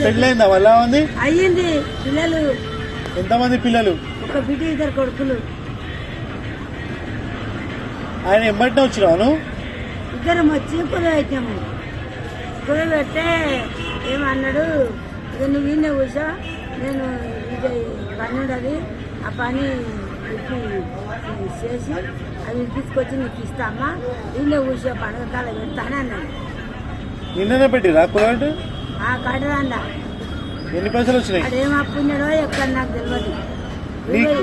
పెళ్ళైందా మళ్ళా ఉంది అయ్యింది. పిల్లలు ఎంతమంది పిల్లలు? ఒక బిడ్డ, 2 కొడుకులు. ఆయన ఎమ్మటినే వచ్చినాను. ఇద్దరం వచ్చి కుదవెట్టాము. కుదవెడితే ఏమన్నాడు, ఇక నువ్వు వీళ్ళే కూర్చో, నేను ఇది పని ఉండదు, ఆ పని చేసి అవి తీసుకొచ్చి నీకు ఇస్తామా, వీళ్ళే కూర్చో పండుగ కాల పెడతాను అన్నాడు. నిన్ననే పెట్టిరా కుదవెట్టు? కడదాండ. ఎన్ని పైసలు వచ్చినాయి? అదేం అప్పున్నాడో ఎక్కడ నాకు తెలియదు.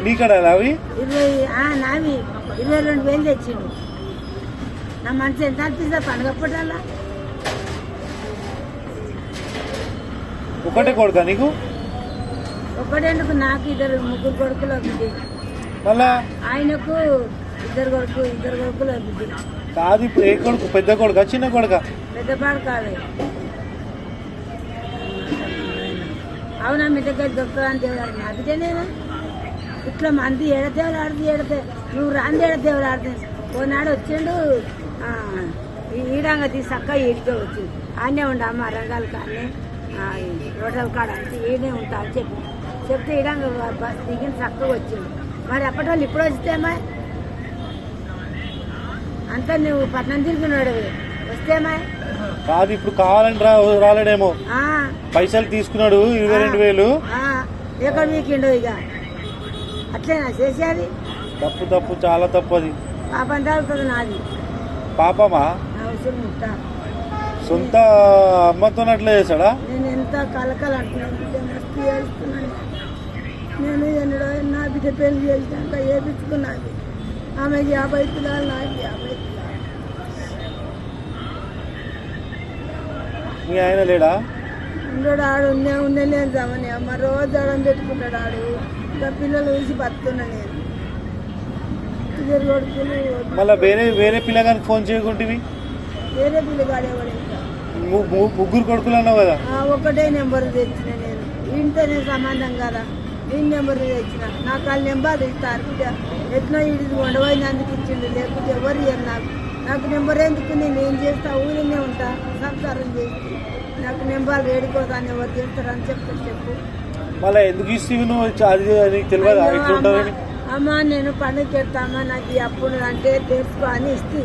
నీ కడ అవి 20 నావి 22,000 తెచ్చిండు. నా మనసు ఎంత అనిపిస్తుంది పండుగ పుట్టాలా. ఒకటే కొడుకా నీకు? ఒకటేందుకు, నాకు 2 ముగ్గురు కొడుకులు బిడ్డ. మళ్ళా ఆయనకు 2 కొడుకులు బిడ్డ. కాదు, ఇప్పుడు ఏ కొడుకు? పెద్ద కొడుకా చిన్న కొడుకా? పెద్దపాడు కాదు. అవునా, మీ దగ్గర దొరుకుతాను దేవుడు నా బిడ్డ. నేను ఇట్లా మంది ఏడదేవులు ఆడితే నువ్వు రాంది ఏడదేవులు ఆడితే ఓనాడు వచ్చిండు. ఈడంగా తీసి చక్క ఈడికే వచ్చింది. ఆడనే ఉండమ్మా రంగాల కాడనే రోడ్ల కాడ అంటే ఈడనే ఉంటా అని చెప్తే ఈడంగా బస్ దిగిన చక్కగా వచ్చిండు. మరి అప్పటి వాళ్ళు ఇప్పుడు వస్తేమా అంతా నువ్వు పట్నం తిరిగినాడు వస్తేమా కాదు. ఇప్పుడు కావాలని రాలేడేమో, పైసలు తీసుకున్నాడు 22,000. ఎక్కడ మీకిండో ఇక అట్లేనా చేసేది? తప్పు, చాలా తప్పు. అది పాపం తాగుతుంది నాది. పాపమా? అవసరం ఉంటా. సొంత అమ్మతో అట్లా చేశాడా? నేను ఎంత కలకలు అంటున్నాను, మస్తు ఏడుస్తున్నాను. నేను ఎన్నడో నా బిడ్డ పెళ్లి చేసినాక ఏపించుకున్నది. ఆమెకి 50 పిల్లలు, నాకు 50 పిల్లలు. మీ ఆయన లేడా? ఉండడు. ఆడు ఉండే లేని జమని అమ్మ రోజు అడం పెట్టుకుంటాడు. ఆడు ఇంకా పిల్లలు చూసి బతుకున్నా నేను. మళ్ళీ వేరే పిల్లగానికి ఫోన్ చేయకుంటివి? వేరే పిల్లగాడేవాడు ఇంకా ముగ్గురు కొడుకులు అన్నావు కదా. ఒకటే నెంబర్ తెచ్చిన నేను. ఇంటనే సంబంధం కదా, ఈ నెంబర్ తెచ్చిన. నాకు వాళ్ళ నెంబర్ ఇస్తారు బిడ్డ. ఎట్లా ఇది ఉండవైనందుకు ఇచ్చిండు, లేకపోతే ఎవరు ఇయ్యరు నాకు నెంబర్ ఎందుకు? నేను ఏం చేస్తా, ఊరినే ఉంటా, సంసారం చేసి నాకు నెంబర్ వేడుకోదాన్ని ఎవరు చేస్తారని చెప్పు. మళ్ళీ ఎందుకు ఇస్తావు నువ్వు? అది నీకు తెలియదు. అమ్మా నేను పండుగ పెడతామా, నాకు ఈ అప్పుడు అంటే తెలుసుకో అని ఇస్తే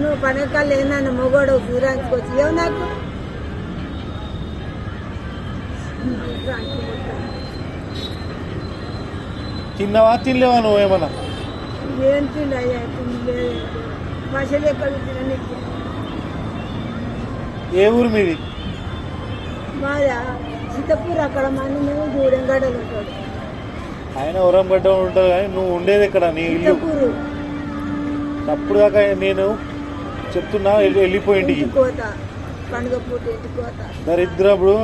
నువ్వు పండుగ కాళ్ళు ఏందన్న మొగోడు సూర్యానికి వచ్చి ఏమో నాకు తిన్నావా తినలేవా నువ్వు? ఏమన్నా ఏం తిండి అయ్యా, తినలేదు. మసలు ఎక్కడ తిన. ఏ ఊరు మీది? మాదా సీతపూర్. అక్కడ మన మేము గూడెంగడలు ఉంటాడు. ఆయన ఉరంగడ్డ ఉంటాడు కానీ నువ్వు ఉండేది ఎక్కడ? నీ ఇల్లు అప్పుడు దాకా నేను చెప్తున్నా వెళ్ళిపోయింది. పండుగ పూట ఇంటికోత. దరిద్రప్పుడు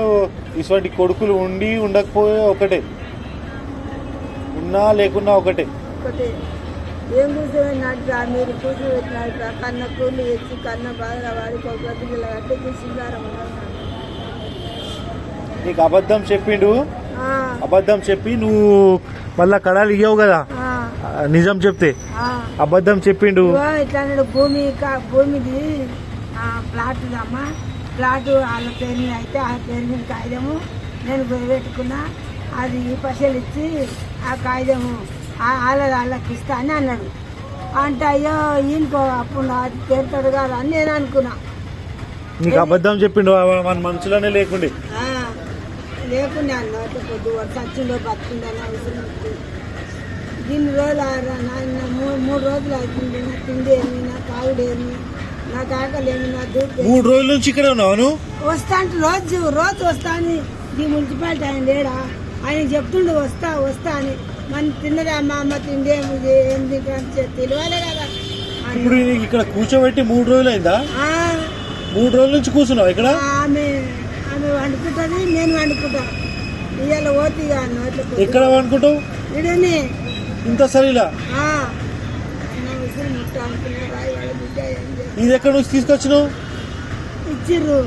ఇటువంటి కొడుకులు ఉండి ఉండకపోయే ఒకటే, ఉన్నా లేకున్నా ఒకటే. ఏం కూర్చోబెట్టినట్టు మీరు కూర్చోబెట్టినట్టు కన్న కూలి తెచ్చి కన్న బాగా వాడుకోక పిల్లలు అడ్డకి సింగారం. నీకు అబద్ధం చెప్పిండు, అబద్ధం చెప్పి నువ్వు మళ్ళా కడాలు ఇవ్వవు కదా. నిజం చెప్తే అబద్ధం చెప్పిండు. ఇట్లా భూమిది ప్లాట్ అమ్మా, ప్లాట్ వాళ్ళ పేరు మీద అయితే ఆ పేరు మీద కాగితము నేను పెట్టుకున్నా. అది ఈ పైసలు ఇచ్చి ఆ కాగితము వాళ్ళకి ఇస్తా అని అన్నాడు. అంటే అయ్యో ఈయనకో అప్పుడు అది పేరుతాడు కదా అని నేను అనుకున్నా. నీకు అబద్ధం చెప్పిండు, మన మనసులోనే లేకుండే అన్న పొద్దు సచ్చిందో బతుకుందని అవసరం. దీన్ని రోజులు 3 రోజులు అవుతుంది. నా తిండి ఏమి, నా తాగుడేమి, నా కాకలేమి, నా దూపు. 3 రోజుల నుంచి ఇక్కడ ఉన్నావు? వస్తా అంటే రోజు వస్తా అని ఈ మున్సిపాలిటీ ఆయన లేడా, ఆయన చెప్తుండు వస్తా అని. మన తిన్నదా మా అమ్మ తిండి ఏం తింటే తెలియాలి కదా. ఇప్పుడు ఇక్కడ కూర్చోబెట్టి 3 రోజులు అయిందా? 3 రోజుల నుంచి కూర్చున్నావు ఇక్కడ? ఆమె వండుకుంటుంది, నేను వండుకుంటా. ఇవాళ ఓతిగా ఎక్కడ వండుకుంటావు? ఇడని ఇంత సరిలా ఇది ఎక్కడ నుంచి తీసుకొచ్చినావు? ఇచ్చిర్రు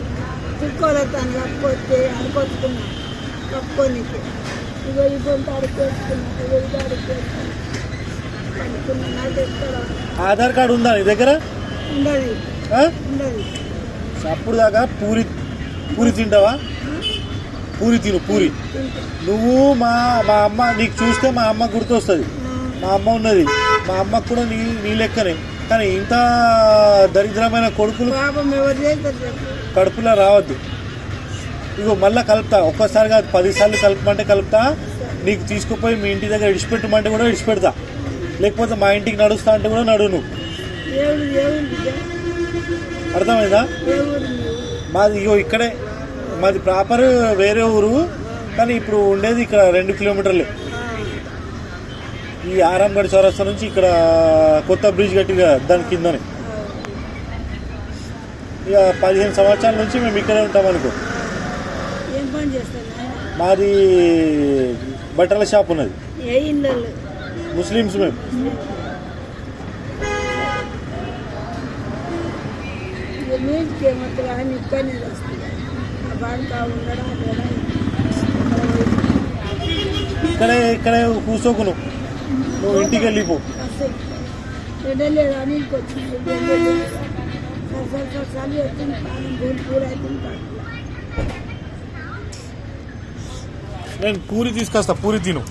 చుక్కోలతాను కప్పుకొస్తే అనుకొచ్చుకున్నా కప్పుకోనికి. ఇగో ఈ గొంత అడుక్కొచ్చుకున్నా, ఇగో ఇది అడుక్కొచ్చుకున్నా. ఆధార్ కార్డు ఉందా నీ దగ్గర? ఉండదు. అప్పుడు దాకా పూరి తింటావా? పూరి తిను పూరి. నువ్వు మా మా అమ్మ నీకు చూస్తే మా అమ్మ గుర్తొస్తుంది. మా అమ్మ ఉన్నది, మా అమ్మకు కూడా నీ లెక్కనే. కానీ ఇంత దరిద్రమైన కొడుకులు పాపం ఎవరు చేస్తారు చెప్పు. కడుపులో రావద్దు. ఇగో మళ్ళీ కలుపుతా, ఒక్కసారి కాదు 10 సార్లు కలుపుమంటే కలుపుతా. నీకు తీసుకుపోయి మీ ఇంటి దగ్గర ఇడిచిపెట్టమంటే కూడా ఇడిచిపెడతా, లేకపోతే మా ఇంటికి నడుస్తా అంటే కూడా నడు. నువ్వు దేవుడు దేవుడు అర్థమైందా? దేవుడు మాది ఇగో ఇక్కడే, మాది ప్రాపర్ వేరే ఊరు, కానీ ఇప్పుడు ఉండేది ఇక్కడ 2 కిలోమీటర్లే. ఈ ఆరాంగఢ్ చౌరస్తా నుంచి ఇక్కడ కొత్త బ్రిడ్జ్ కట్టి దాని కిందనే. ఇక 15 సంవత్సరాల నుంచి మేము ఇక్కడే ఉంటాం అనుకో. ఏం పని చేస్తాను? మాది బట్టల షాప్ ఉన్నది. ఏ ఇళ్ళు ముస్లిమ్స్ మేము. నీటికి ఏమవుతుంది కానీ ఇక్కడనే వస్తుంది. ఆ బాగా ఉండడం ఇక్కడే కూర్చోకును, నువ్వు ఇంటికి వెళ్ళిపో. ఎండలేదు అని ఇంకొచ్చింది. చలి వచ్చింది, పానం పూర అవుతుంది. నేను పూరి తీసుకొస్తా, పూరి తిను.